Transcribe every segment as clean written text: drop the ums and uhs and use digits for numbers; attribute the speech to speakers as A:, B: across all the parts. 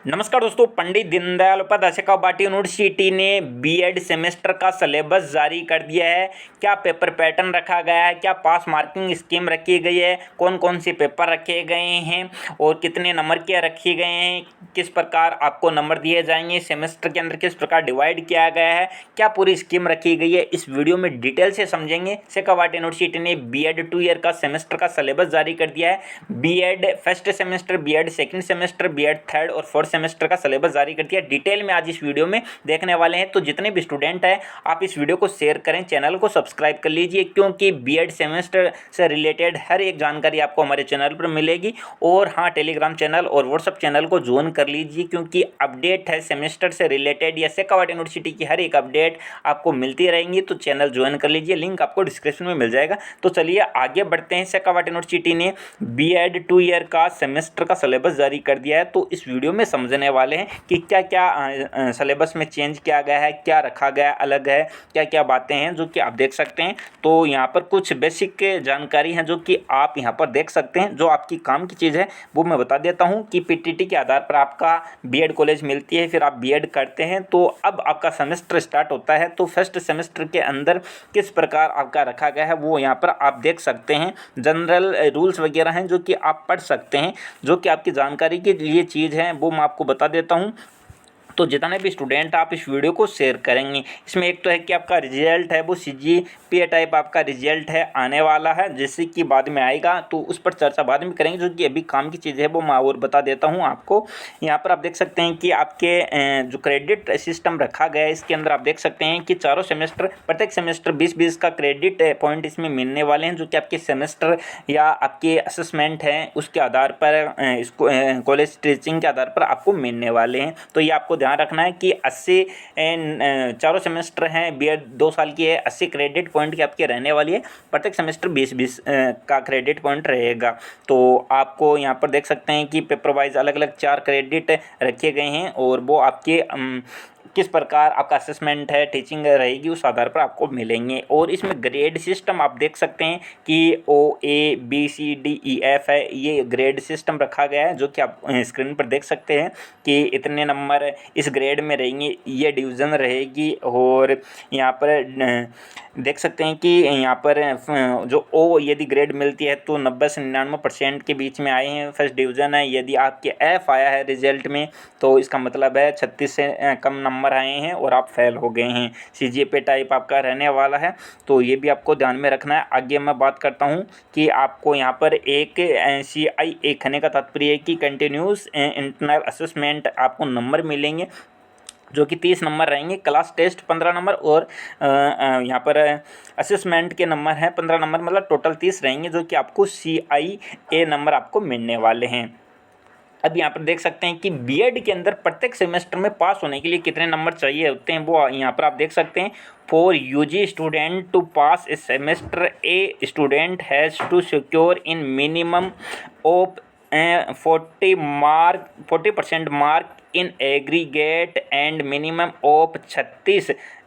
A: नमस्कार दोस्तों, पंडित दीनदयाल उपाध्याय कवाटी यूनिवर्सिटी ने बीएड सेमेस्टर का सिलेबस जारी कर दिया है। क्या पेपर पैटर्न रखा गया है, क्या पास मार्किंग स्कीम रखी गई है, कौन कौन से पेपर रखे गए हैं और कितने नंबर के रखे गए हैं, किस प्रकार आपको नंबर दिए जाएंगे, सेमेस्टर के अंदर किस प्रकार डिवाइड किया गया है, क्या पूरी स्कीम रखी गई है, इस वीडियो में डिटेल से समझेंगे। कवाटी यूनिवर्सिटी ने बीएड 2 ईयर का सेमेस्टर का सिलेबस जारी कर दिया है। BEd first semester, BEd second semester, BEd third और फोर्थ सेमेस्टर का सिलेबस जारी कर दिया। डिटेल में आज इस वीडियो में देखने वाले हैं, तो जितने भी स्टूडेंट हैं आप इस वीडियो को शेयर करें, चैनल को सब्सक्राइब कर लीजिए, क्योंकि बीएड सेमेस्टर से रिलेटेड हर एक जानकारी आपको हमारे चैनल पर मिलेगी। और हाँ, टेलीग्राम चैनल और व्हाट्सअप चैनल को ज्वाइन कर लीजिए, क्योंकि अपडेट है सेमेस्टर से रिलेटेड या कवाटी यूनिवर्सिटी की हर एक अपडेट आपको मिलती रहेंगी। तो चैनल ज्वाइन कर लीजिए, लिंक आपको डिस्क्रिप्शन में मिल जाएगा। तो चलिए आगे बढ़ते हैं। कवाटी यूनिवर्सिटी ने बीएड 2 ईयर का सेमेस्टर का सिलेबस जारी कर दिया है, तो इस वीडियो में समझने वाले हैं कि क्या क्या सिलेबस में चेंज किया गया है, क्या रखा गया अलग है, क्या क्या बातें हैं जो कि आप देख सकते हैं। तो यहाँ पर कुछ बेसिक जानकारी हैं जो कि आप यहाँ पर देख सकते हैं। जो आपकी काम की चीज़ है वो मैं बता देता हूँ कि पीटीटी के आधार पर आपका बीएड कॉलेज मिलती है, फिर आप बीएड करते हैं। तो अब आपका सेमेस्टर स्टार्ट होता है, तो फर्स्ट सेमेस्टर के अंदर किस प्रकार आपका रखा गया है वो यहाँ पर आप देख सकते हैं। जनरल रूल्स वगैरह हैं जो कि आप पढ़ सकते हैं, जो कि आपकी जानकारी के लिए चीज़ है वो मैं आपको बता देता हूँ। तो जितने भी स्टूडेंट आप इस वीडियो को शेयर करेंगे, इसमें एक तो है कि आपका रिजल्ट है वो सीजीपीए टाइप आपका रिजल्ट है आने वाला है, जैसे कि बाद में आएगा, तो उस पर चर्चा बाद में करेंगे। जो कि अभी काम की चीज़ है वो मैं और बता देता हूँ आपको। यहाँ पर आप देख सकते हैं कि आपके जो क्रेडिट सिस्टम रखा गया है, इसके अंदर आप देख सकते हैं कि चारों सेमेस्टर, प्रत्येक सेमेस्टर 20-20 का क्रेडिट पॉइंट इसमें मिलने वाले हैं, जो कि आपके सेमेस्टर या आपके असेसमेंट हैं उसके आधार पर, इसको कॉलेज टीचिंग के आधार पर आपको मिलने वाले हैं। तो ये आपको ध्यान रखना है कि 80 चारों सेमेस्टर हैं, बीएड 2 साल की है, 80 क्रेडिट पॉइंट की आपकी रहने वाली है। प्रत्येक सेमेस्टर 20-20 का क्रेडिट पॉइंट रहेगा। तो आपको यहाँ पर देख सकते हैं कि पेपर वाइज अलग अलग 4 क्रेडिट रखे गए हैं, और वो आपके किस प्रकार आपका असेसमेंट है, टीचिंग रहेगी, उस आधार पर आपको मिलेंगे। और इसमें ग्रेड सिस्टम आप देख सकते हैं कि OABCDEF है, ये ग्रेड सिस्टम रखा गया है, जो कि आप स्क्रीन पर देख सकते हैं कि इतने नंबर इस ग्रेड में रहेंगे, ये डिवीज़न रहेगी। और यहाँ पर देख सकते हैं कि यहाँ पर जो O यदि ग्रेड मिलती है तो 90 से 99% के बीच में आए हैं, फर्स्ट डिवीज़न है। यदि आपके F आया है रिजल्ट में, तो इसका मतलब है 36 से कम नंबर आए हैं और आप फेल हो गए हैं। सीजीपीए टाइप आपका रहने वाला है, तो ये भी आपको ध्यान में रखना है। आगे मैं बात करता हूँ कि आपको यहाँ पर एक CIA कहने का तात्पर्य है कि कंटिन्यूस इंटरनल असेसमेंट आपको नंबर मिलेंगे, जो कि 30 नंबर रहेंगे। क्लास टेस्ट 15 नंबर और यहाँ पर असेसमेंट के नंबर हैं 15 नंबर, मतलब टोटल 30 रहेंगे, जो कि आपको CIA नंबर आपको मिलने वाले हैं। अब यहाँ पर देख सकते हैं कि बीएड के अंदर प्रत्येक सेमेस्टर में पास होने के लिए कितने नंबर चाहिए होते हैं, वो यहाँ पर आप देख सकते हैं। For UG student to pass a semester, a student has to secure in minimum of 40% mark in aggregate and minimum of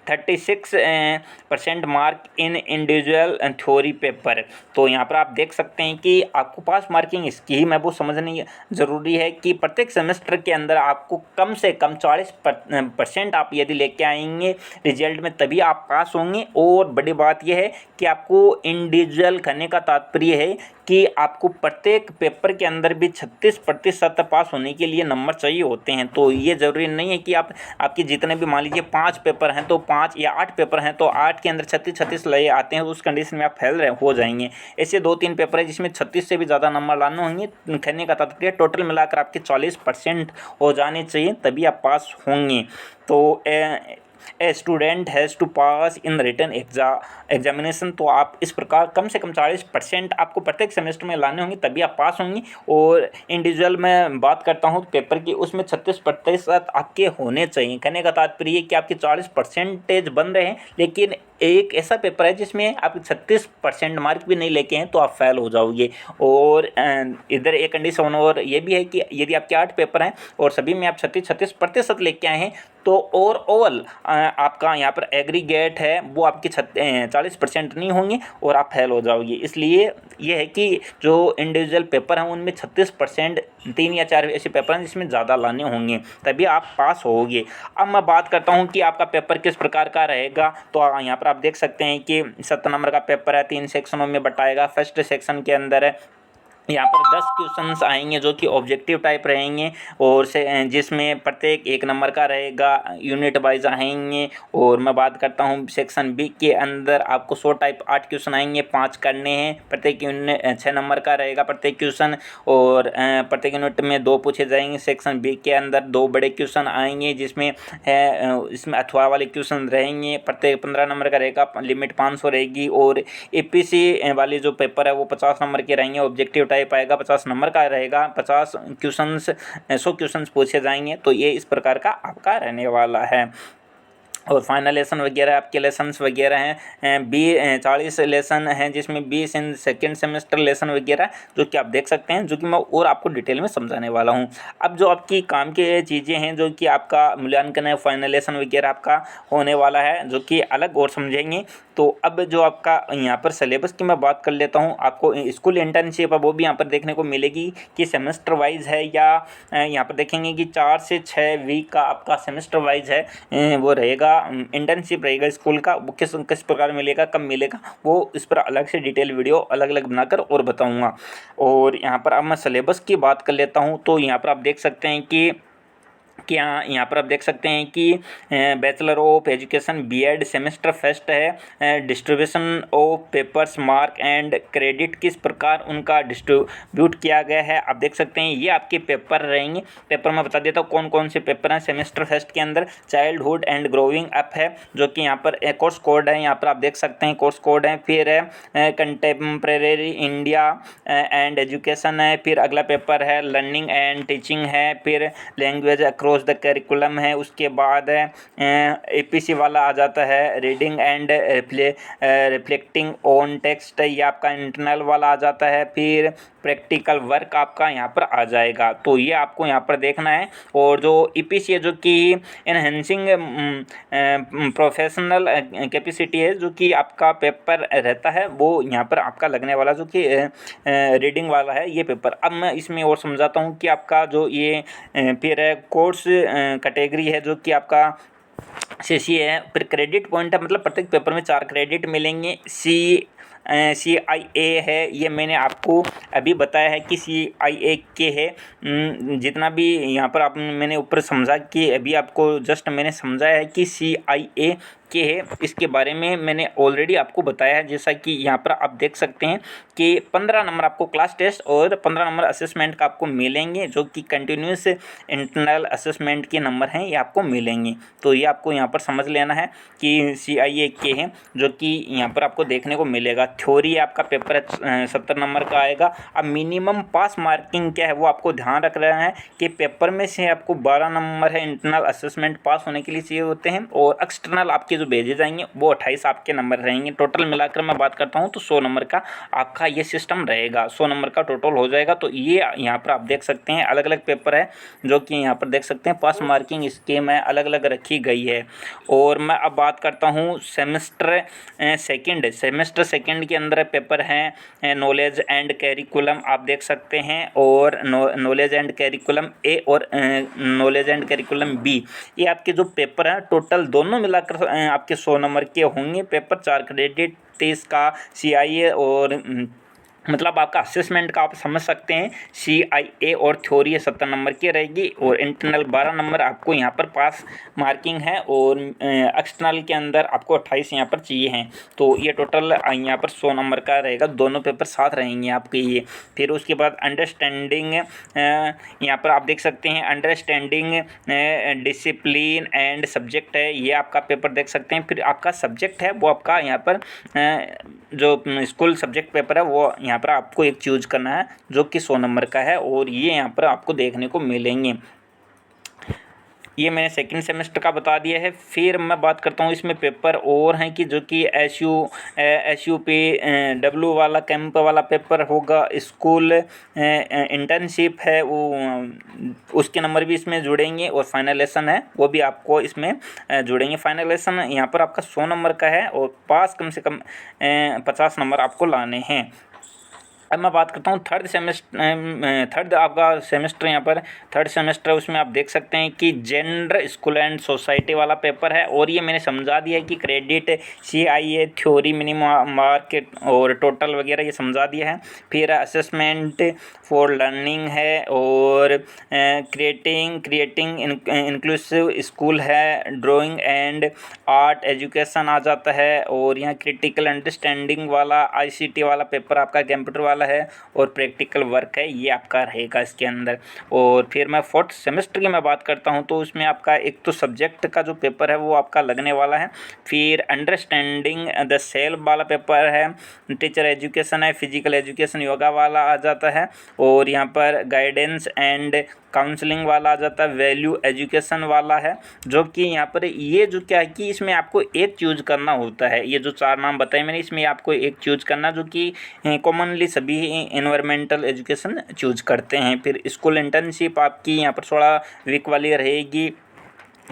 A: 36% mark in individual theory paper. तो यहाँ पर आप देख सकते हैं कि आपको पास मार्किंग स्कीम है वो समझनी ज़रूरी है कि प्रत्येक सेमेस्टर के अंदर आपको कम से कम 40% आप यदि लेके आएंगे रिजल्ट में, तभी आप पास होंगे। और बड़ी बात यह है कि आपको इंडिविजुअल करने का तात्पर्य है कि आपको प्रत्येक पेपर के अंदर भी 36% पास होने के लिए नंबर चाहिए होते हैं। तो ये ज़रूरी नहीं है कि आपके जितने भी, मान लीजिए 5 पेपर हैं तो 5 या 8 पेपर हैं तो 8 के अंदर 36 ले आते हैं, तो उस कंडीशन में आप फेल हो जाएंगे। ऐसे 2-3 पेपर है जिसमें 36 से भी ज़्यादा नंबर लाने होंगे। कहने का तात्पर्य टोटल मिलाकर आपके 40% हो जाने चाहिए, तभी आप पास होंगे। तो a student has to pass in written examination. तो आप इस प्रकार कम से कम 40% आपको प्रत्येक सेमेस्टर में लाने होंगे, तभी आप पास होंगे। और इंडिविजुअल में बात करता हूँ पेपर की, उसमें 36% आपके होने चाहिए। कहने का तात्पर्य कि आपके 40% बन रहे हैं, लेकिन एक ऐसा पेपर है जिसमें आप 36% मार्क भी नहीं लेके हैं तो आप फेल हो जाओगे। और इधर एक कंडीशन और ये भी है कि यदि आपके 8 पेपर हैं और सभी में आप 36% लेके आए हैं तो ओवरऑल आपका यहाँ पर एग्रीगेट है वो आपके 40% नहीं होंगे और आप फेल हो जाओगे। इसलिए ये है कि जो इंडिविजुअल पेपर हैं उनमें 36%, 3 या 4 ऐसे पेपर हैं जिसमें ज़्यादा लाने होंगे, तभी आप पास होगे। अब मैं बात करता हूँ कि आपका पेपर किस प्रकार का रहेगा। तो यहाँ पर आप देख सकते हैं कि 70 नंबर का पेपर है, 3 सेक्शनों में बटाएगा। फर्स्ट सेक्शन के अंदर है यहाँ पर 10 क्वेश्चंस आएंगे जो कि ऑब्जेक्टिव टाइप रहेंगे और से जिसमें प्रत्येक 1 नंबर का रहेगा, यूनिट वाइज आएंगे। और मैं बात करता हूँ सेक्शन बी के अंदर आपको 100 टाइप 8 क्वेश्चन आएंगे, 5 करने हैं। प्रत्येक यूनिट 6 नंबर का रहेगा प्रत्येक क्वेश्चन और प्रत्येक यूनिट में 2 पूछे जाएंगे। सेक्शन बी के अंदर 2 बड़े क्वेश्चन आएंगे जिसमें इसमें अथवा वाले क्वेश्चन रहेंगे। प्रत्येक 15 नंबर का रहेगा, लिमिट 500 रहेगी। और एपीसी वाले जो पेपर है वो 50 नंबर के रहेंगे, ऑब्जेक्टिव टाइप आएगा, 50 नंबर का रहेगा, 50 क्वेश्चंस 100 क्वेश्चंस पूछे जाएंगे। तो ये इस प्रकार का आपका रहने वाला है। और फाइनल लेसन वगैरह आपके लेसन्स वगैरह हैं 40 लेसन हैं जिसमें 20 इन सेकेंड सेमेस्टर लेसन वगैरह जो कि आप देख सकते हैं, जो कि मैं और आपको डिटेल में समझाने वाला हूं। अब जो आपकी काम की चीज़ें हैं जो कि आपका मूल्यांकन है, फाइनल लेसन वगैरह आपका होने वाला है जो कि अलग और समझेंगे। तो अब जो आपका यहाँ पर सिलेबस की मैं बात कर लेता हूँ। आपको स्कूल इंटर्नशिप है वो भी यहाँ पर देखने को मिलेगी कि सेमेस्टर वाइज है या यहाँ पर देखेंगे कि 4 से 6 वीक का आपका सेमेस्टर वाइज है वो रहेगा। इंटर्नशिप रहेगा स्कूल का, वो किस प्रकार मिलेगा, कब मिलेगा, वो इस पर अलग से डिटेल वीडियो अलग अलग बनाकर और बताऊंगा। और यहाँ पर अब मैं सिलेबस की बात कर लेता हूँ। तो यहाँ पर आप देख सकते हैं कि यहाँ पर आप देख सकते हैं कि bachelor of education BEd semester first है। Distribution of papers mark and credit किस प्रकार उनका डिस्ट्रीब्यूट किया गया है आप देख सकते हैं। ये आपके पेपर रहेंगे। पेपर मैं बता देता हूँ कौन कौन से पेपर हैं सेमेस्टर फर्स्ट के अंदर। चाइल्डहुड एंड ग्रोइंग अप है जो कि यहाँ पर कोर्स कोड है, यहाँ पर आप देख सकते हैं कोर्स कोड है। फिर है कंटेम्प्रेरी इंडिया एंड एजुकेशन है। फिर अगला पेपर है लर्निंग एंड टीचिंग है। फिर लैंग्वेज अक्रॉस द करिकुलम है। उसके बाद एपीसी वाला आ जाता है reading and reflecting on text, ये आपका इंटरनल वाला आ जाता है। फिर प्रैक्टिकल वर्क आपका यहाँ पर आ जाएगा। तो ये आपको यहाँ पर देखना है। और जो ईपीसी है जो कि एनहेंसिंग प्रोफेशनल कैपेसिटी है जो कि आपका पेपर रहता है वो यहाँ पर आपका लगने वाला जो कि रीडिंग वाला है ये पेपर। अब मैं इसमें और समझाता हूँ कि आपका जो ये फिर है कोर्स कैटेगरी है जो कि आपका सीसी है। फिर क्रेडिट पॉइंट है, मतलब प्रत्येक पेपर में 4 क्रेडिट मिलेंगे। CIA है, ये मैंने आपको अभी बताया है कि CIA के है। जितना भी यहाँ पर आप मैंने ऊपर समझा कि अभी आपको जस्ट मैंने समझाया है कि CIA के है, इसके बारे में मैंने ऑलरेडी आपको बताया है। जैसा कि यहाँ पर आप देख सकते हैं कि 15 नंबर आपको क्लास टेस्ट और 15 नंबर असेसमेंट का आपको मिलेंगे जो कि कंटिन्यूस इंटरनल असेसमेंट के नंबर हैं ये आपको मिलेंगे। तो ये आपको यहाँ पर समझ लेना है कि CIA के हैं जो कि यहाँ पर आपको देखने को मिलेगा। थ्योरी आपका पेपर 70 नंबर का आएगा। अब मिनिमम पास मार्किंग क्या है वो आपको ध्यान रख रहा है कि पेपर में से आपको 12 नंबर है इंटरनल असेसमेंट पास होने के लिए चाहिए होते हैं और एक्सटर्नल आपके जो भेजे जाएंगे वो 28 आपके नंबर रहेंगे। टोटल मिलाकर मैं बात करता हूँ तो 100 नंबर का आपका ये सिस्टम रहेगा। 100 नंबर का टोटल हो जाएगा। तो ये यहाँ पर आप देख सकते हैं अलग अलग पेपर है जो कि यहाँ पर देख सकते हैं पास मार्किंग स्कीम है अलग अलग रखी गई है। और मैं अब बात करता हूँ सेमेस्टर सेकेंड के अंदर पेपर हैं नॉलेज एंड कैरिकुलम आप देख सकते हैं। और नॉलेज एंड कैरिकुलम ए और नॉलेज एंड कैरिकुलम बी, ये आपके जो पेपर हैं टोटल दोनों मिलाकर आपके 100 नंबर के होंगे पेपर। 4 क्रेडिट 30 का CIA और मतलब आपका असेसमेंट का आप समझ सकते हैं CIA और थ्योरी 70 नंबर की रहेगी और इंटरनल 12 नंबर आपको यहाँ पर पास मार्किंग है और एक्सटर्नल के अंदर आपको 28 यहाँ पर चाहिए हैं। तो ये टोटल यहाँ पर 100 नंबर का रहेगा, दोनों पेपर साथ रहेंगे आपके ये। फिर उसके बाद अंडरस्टैंडिंग यहाँ पर आप देख सकते हैं अंडरस्टैंडिंग डिसिप्लिन एंड सब्जेक्ट है, ये आपका पेपर देख सकते हैं। फिर आपका सब्जेक्ट है वो आपका यहाँ पर जो स्कूल सब्जेक्ट पेपर है वो यहाँ पर आपको एक चूज करना है जो कि 100 नंबर का है और ये यहाँ पर आपको देखने को मिलेंगे। ये मैंने सेकंड सेमेस्टर का बता दिया है। फिर मैं बात करता हूँ इसमें पेपर और हैं कि जो कि SUP डब्ल्यू वाला कैंप वाला पेपर होगा, स्कूल इंटर्नशिप है वो उसके नंबर भी इसमें जुड़ेंगे, और फाइनल लेसन है वो भी आपको इसमें जुड़ेंगे। फाइनल लेसन यहाँ पर आपका 100 नंबर का है और पास कम से कम 50 नंबर आपको लाने हैं। अब मैं बात करता हूँ थर्ड आपका सेमेस्टर, यहाँ पर थर्ड सेमेस्टर उसमें आप देख सकते हैं कि जेंडर स्कूल एंड सोसाइटी वाला पेपर है, और ये मैंने समझा दिया है कि credit CIA theory minimum market और टोटल वगैरह ये समझा दिया है। फिर असेसमेंट फॉर लर्निंग है, और क्रिएटिंग इंक्लूसिव स्कूल है, ड्राइंग एंड आर्ट एजुकेशन आ जाता है, और यहाँ क्रिटिकल अंडरस्टैंडिंग वाला ICT वाला पेपर आपका कंप्यूटर वाला है, और प्रैक्टिकल वर्क है ये आपका रहेगा इसके अंदर। और फिर मैं फोर्थ सेमेस्टर की मैं बात करता हूँ तो उसमें आपका एक तो सब्जेक्ट का जो पेपर है वो आपका लगने वाला है। फिर अंडरस्टैंडिंग द सेल्फ वाला पेपर है, टीचर एजुकेशन है, फिजिकल एजुकेशन योगा वाला आ जाता है, और यहाँ पर गाइडेंस एंड काउंसलिंग वाला आ जाता है, वैल्यू एजुकेशन वाला है। जो कि यहाँ पर ये जो क्या है कि इसमें आपको एक चूज करना होता है। ये जो 4 नाम बताए मैंने इसमें आपको एक चूज करना, जो कि कॉमनली सभी एनवायरमेंटल एजुकेशन चूज करते हैं। फिर स्कूल इंटर्नशिप आपकी यहाँ पर 16 वीक वाली रहेगी,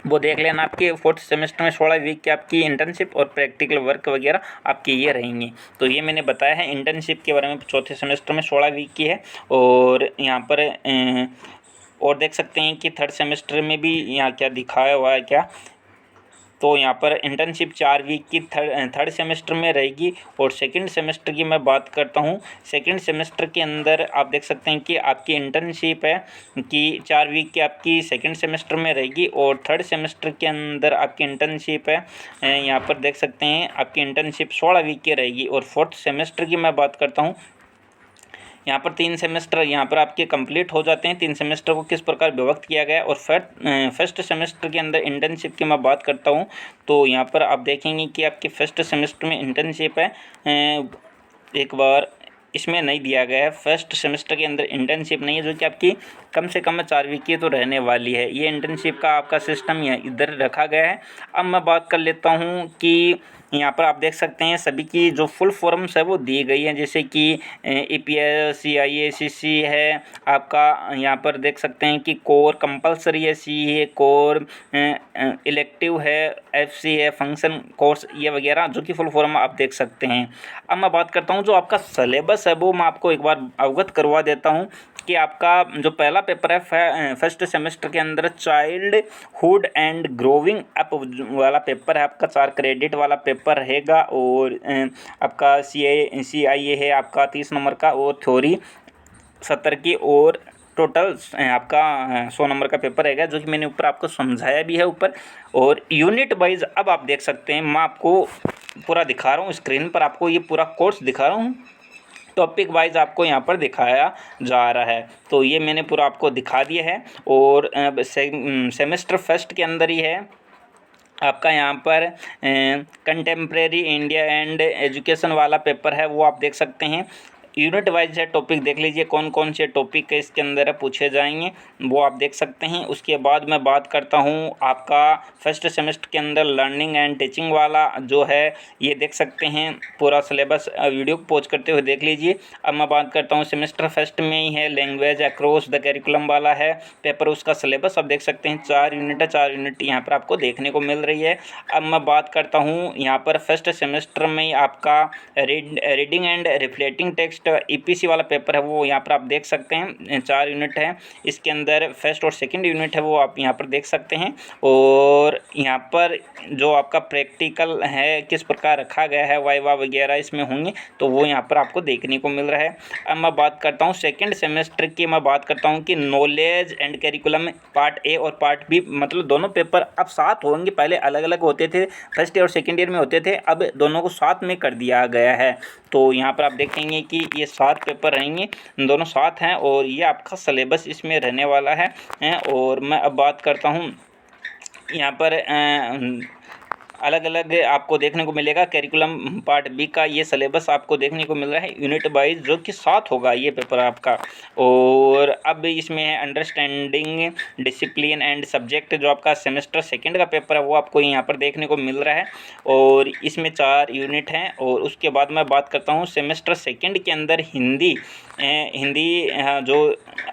A: वो देख लेना। आपके फोर्थ सेमेस्टर में 16 वीक की आपकी इंटर्नशिप और प्रैक्टिकल वर्क वगैरह आपकी ये रहेंगी। तो ये मैंने बताया है इंटर्नशिप के बारे में। चौथे सेमेस्टर में 16 वीक की है, और यहाँ पर और देख सकते हैं कि थर्ड सेमेस्टर में भी यहाँ क्या दिखाया हुआ है क्या, तो यहाँ पर इंटर्नशिप 4 वीक की थर्ड सेमेस्टर में रहेगी। और सेकंड सेमेस्टर की मैं बात करता हूँ, सेकंड सेमेस्टर के अंदर आप देख सकते हैं कि आपकी इंटर्नशिप है कि 4 वीक की आपकी सेकंड सेमेस्टर में रहेगी, और थर्ड सेमेस्टर के अंदर आपकी इंटर्नशिप है यहाँ पर देख सकते हैं आपकी इंटर्नशिप 16 वीक की रहेगी। और फोर्थ सेमेस्टर की मैं बात करता हूँ, यहाँ पर 3 सेमेस्टर यहाँ पर आपके कंप्लीट हो जाते हैं। 3 सेमेस्टर को किस प्रकार विभक्त किया गया है। और फर्स्ट सेमेस्टर के अंदर इंटर्नशिप की मैं बात करता हूँ, तो यहाँ पर आप देखेंगे कि आपके फर्स्ट सेमेस्टर में इंटर्नशिप है, एक बार इसमें नहीं दिया गया है। फर्स्ट सेमेस्टर के अंदर इंटर्नशिप नहीं है, जो कि आपकी कम से कम 4 वीक की तो रहने वाली है। ये इंटर्नशिप का आपका सिस्टम इधर रखा गया है। अब मैं बात कर लेता हूँ कि यहाँ पर आप देख सकते हैं सभी की जो फुल फॉर्म्स है वो दी गई है, जैसे कि EPS CIACC है आपका। यहाँ पर देख सकते हैं कि कोर कंपलसरी है, CA कोर, इलेक्टिव है, FC है, फंक्शन कोर्स ये वगैरह, जो कि फुल फॉर्म आप देख सकते हैं। अब मैं बात करता हूँ जो आपका सिलेबस है वो मैं आपको एक बार अवगत करवा देता हूँ कि आपका जो पहला पेपर है फर्स्ट सेमेस्टर के अंदर चाइल्डहुड एंड ग्रोविंग अप वाला पेपर है आपका, 4 क्रेडिट वाला पेपर रहेगा। और आपका CIA है आपका 30 नंबर का, और थ्योरी 70 की, और टोटल आपका 100 नंबर का पेपर रहेगा, जो कि मैंने ऊपर आपको समझाया भी है ऊपर। और यूनिट वाइज अब आप देख सकते हैं, मैं आपको पूरा दिखा रहा हूँ स्क्रीन पर, आपको ये पूरा कोर्स दिखा रहा हूँ, टॉपिक वाइज आपको यहाँ पर दिखाया जा रहा है। तो ये मैंने पूरा आपको दिखा दिया है। और सेमेस्टर फर्स्ट के अंदर ही है आपका यहाँ पर कंटेम्प्रेरी इंडिया एंड एजुकेशन वाला पेपर है, वो आप देख सकते हैं। यूनिट वाइज है, टॉपिक देख लीजिए कौन कौन से टॉपिक इसके अंदर पूछे जाएंगे, वो आप देख सकते हैं। उसके बाद मैं बात करता हूँ आपका फर्स्ट सेमेस्टर के अंदर लर्निंग एंड टीचिंग वाला जो है, ये देख सकते हैं पूरा सिलेबस, वीडियो को पॉज करते हुए देख लीजिए। अब मैं बात करता हूँ सेमेस्टर फर्स्ट में ही है लैंग्वेज अक्रॉस द करिकुलम वाला है पेपर, उसका सिलेबस आप देख सकते हैं। 4 यूनिट है, 4 यूनिट यहाँ पर आपको देखने को मिल रही है। अब मैं बात करता हूँ यहाँ पर फर्स्ट सेमेस्टर में आपका reading and reflecting text EPC वाला पेपर है, वो यहाँ पर आप देख सकते हैं। 4 यूनिट है इसके अंदर, फर्स्ट और सेकंड यूनिट है वो आप यहाँ पर देख सकते हैं। और यहाँ पर जो आपका प्रैक्टिकल है किस प्रकार रखा गया है, वाइवा वगैरह इसमें होंगे, तो वो यहाँ पर आपको देखने को मिल रहा है। अब मैं बात करता हूँ सेकेंड सेमेस्टर की, मैं बात करता हूँ कि knowledge and curriculum part A और पार्ट B, मतलब दोनों पेपर अब साथ होंगे। पहले अलग अलग होते थे, फर्स्ट ईयर और सेकेंड ईयर में होते थे, अब दोनों को साथ में कर दिया गया है। तो यहाँ पर आप देखेंगे कि ये 7 पेपर रहेंगे, दोनों साथ हैं, और ये आपका सिलेबस इसमें रहने वाला है। और मैं अब बात करता हूँ यहाँ पर अलग अलग आपको देखने को मिलेगा। करिकुलम पार्ट बी का ये सिलेबस आपको देखने को मिल रहा है यूनिट वाइज, जो कि 7 होगा ये पेपर आपका। और अब इसमें है अंडरस्टैंडिंग डिसिप्लिन एंड सब्जेक्ट, जो आपका सेमेस्टर सेकंड का पेपर है वो आपको यहाँ पर देखने को मिल रहा है। और इसमें 4 यूनिट हैं। और उसके बाद मैं बात करता हूँ सेमेस्टर सेकंड के अंदर हिंदी जो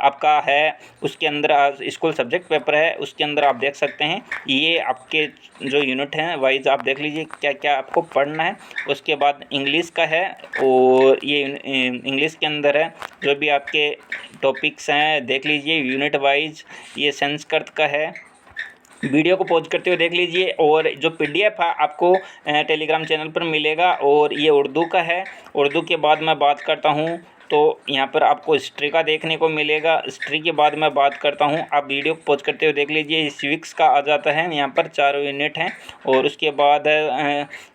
A: आपका है उसके अंदर स्कूल सब्जेक्ट पेपर है, उसके अंदर आप देख सकते हैं ये आपके जो यूनिट हैं वाइज आप देख लीजिए क्या क्या आपको पढ़ना है। उसके बाद इंग्लिश का है, और ये इंग्लिश के अंदर है जो भी आपके टॉपिक्स हैं देख लीजिए यूनिट वाइज। ये संस्कृत का है, वीडियो को पॉज करते हुए देख लीजिए। और जो पीडीएफ है आपको टेलीग्राम चैनल पर मिलेगा। और ये उर्दू का है। उर्दू के बाद मैं बात करता हूँ तो यहाँ पर आपको हिस्ट्री का देखने को मिलेगा। हिस्ट्री के बाद मैं बात करता हूँ, आप वीडियो को पॉज करते हुए देख लीजिए। सिविक्स का आ जाता है, यहाँ पर 4 यूनिट हैं। और उसके बाद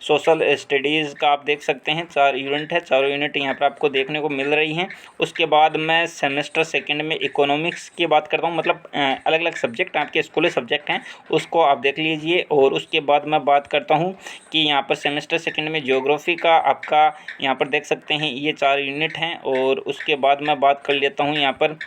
A: सोशल स्टडीज़ का आप देख सकते हैं 4 यूनिट है। 4 यूनिट यहाँ पर आपको देखने को मिल रही हैं। उसके बाद मैं सेमेस्टर सेकेंड में इकोनॉमिक्स की बात करता हूँ, मतलब अलग अलग सब्जेक्ट आपके स्कूली सब्जेक्ट हैं उसको आप देख लीजिए। और उसके बाद मैं बात करता हूँ कि यहाँ पर सेमेस्टर सेकेंड में ज्योग्राफी का आपका यहाँ पर देख सकते हैं ये 4 यूनिट हैं। और उसके बाद मैं बात कर लेता हूँ यहाँ पर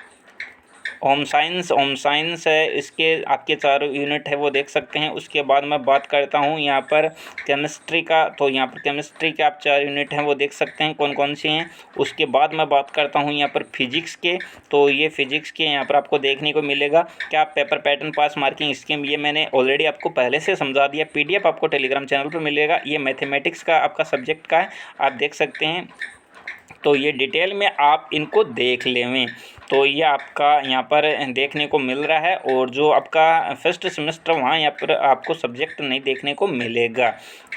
A: होम साइंस है, इसके आपके 4 यूनिट है वो देख सकते हैं। उसके बाद मैं बात करता हूँ यहाँ पर केमिस्ट्री का, तो यहाँ पर केमिस्ट्री के आप 4 यूनिट हैं वो देख सकते हैं कौन कौन से हैं। उसके बाद मैं बात करता हूँ यहाँ पर फिजिक्स के, तो ये फिजिक्स के यहाँ पर आपको देखने को मिलेगा क्या पेपर पैटर्न पास मार्किंग स्कीम, ये मैंने ऑलरेडी आपको पहले से समझा दिया। पीडीएफ आपको टेलीग्राम चैनल पर मिलेगा। ये मैथमेटिक्स का आपका सब्जेक्ट का है, आप देख सकते हैं। तो ये डिटेल में आप इनको देख लेवें। तो ये आपका यहाँ पर देखने को मिल रहा है। और जो आपका फर्स्ट सेमेस्टर वहाँ यहाँ पर आपको सब्जेक्ट नहीं देखने को मिलेगा।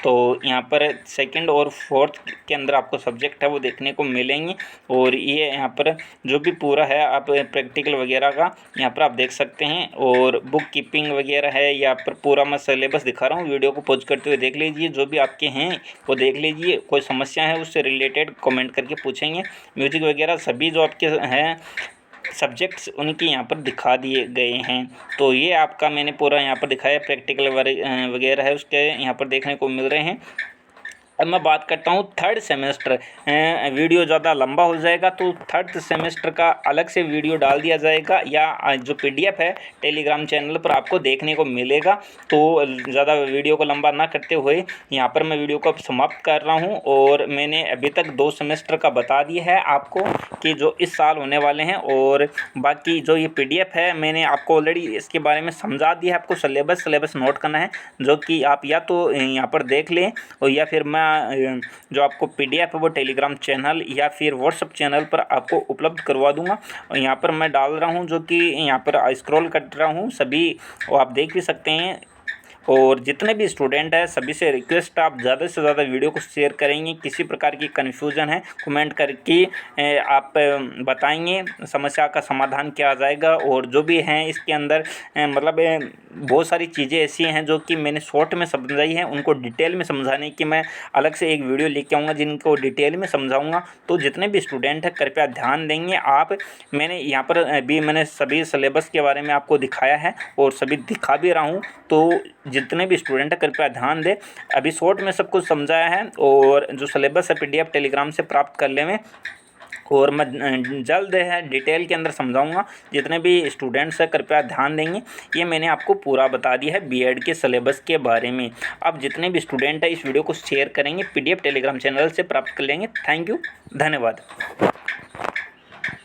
A: तो यहाँ पर सेकंड और फोर्थ के अंदर आपको सब्जेक्ट है वो देखने को मिलेंगे। और ये यहाँ पर जो भी पूरा है आप प्रैक्टिकल वगैरह का यहाँ पर आप देख सकते हैं। और बुक कीपिंग वगैरह है, यहाँ पर पूरा मैं सिलेबस दिखा रहा हूँ, वीडियो को पॉज करते हुए देख लीजिए। जो भी आपके हैं वो देख लीजिए, कोई समस्या है उससे रिलेटेड कमेंट करके पूछेंगे। म्यूजिक वगैरह सभी जो आपके हैं सब्जेक्ट्स उनके यहाँ पर दिखा दिए गए हैं। तो ये आपका मैंने पूरा यहाँ पर दिखाया, प्रैक्टिकल वगैरह है उसके यहाँ पर देखने को मिल रहे हैं। अब मैं बात करता हूँ थर्ड सेमेस्टर, वीडियो ज़्यादा लंबा हो जाएगा तो थर्ड सेमेस्टर का अलग से वीडियो डाल दिया जाएगा, या जो पीडीएफ है टेलीग्राम चैनल पर आपको देखने को मिलेगा। तो ज़्यादा वीडियो को लंबा ना करते हुए यहाँ पर मैं वीडियो को समाप्त कर रहा हूँ। और मैंने अभी तक 2 सेमेस्टर का बता दिया है आपको कि जो इस साल होने वाले हैं। और बाकी जो ये पीडीएफ है मैंने आपको ऑलरेडी इसके बारे में समझा दिया है। आपको सिलेबस नोट करना है, जो कि आप या तो यहाँ पर देख लें और या फिर मैं जो आपको पीडीएफ है वो टेलीग्राम चैनल या फिर व्हाट्सएप चैनल पर आपको उपलब्ध करवा दूंगा। और यहाँ पर मैं डाल रहा हूँ, जो कि यहाँ पर स्क्रॉल कर रहा हूँ सभी, और आप देख भी सकते हैं। और जितने भी स्टूडेंट हैं सभी से रिक्वेस्ट, आप ज़्यादा से ज़्यादा वीडियो को शेयर करेंगे। किसी प्रकार की कन्फ्यूज़न है कमेंट करके आप बताएंगे, समस्या का समाधान क्या आ जाएगा। और जो भी हैं इसके अंदर मतलब बहुत सारी चीज़ें ऐसी हैं जो कि मैंने शॉर्ट में समझाई हैं, उनको डिटेल में समझाने की मैं अलग से एक वीडियो लेके आऊँगा जिनको डिटेल में समझाऊँगा। तो जितने भी स्टूडेंट हैं कृपया ध्यान देंगे आप। मैंने यहाँ पर भी मैंने सभी सिलेबस के बारे में आपको दिखाया है और सभी दिखा भी रहा हूँ। तो जितने भी स्टूडेंट हैं कृपया ध्यान दें, अभी शॉर्ट में सब कुछ समझाया है। और जो सिलेबस है पीडीएफ टेलीग्राम से प्राप्त कर लें, और मैं जल्द है डिटेल के अंदर समझाऊंगा। जितने भी स्टूडेंट्स हैं कृपया ध्यान देंगे। ये मैंने आपको पूरा बता दिया है बीएड के सिलेबस के बारे में। अब जितने भी स्टूडेंट हैं इस वीडियो को शेयर करेंगे, पीडीएफ टेलीग्राम चैनल से प्राप्त कर लेंगे। थैंक यू, धन्यवाद।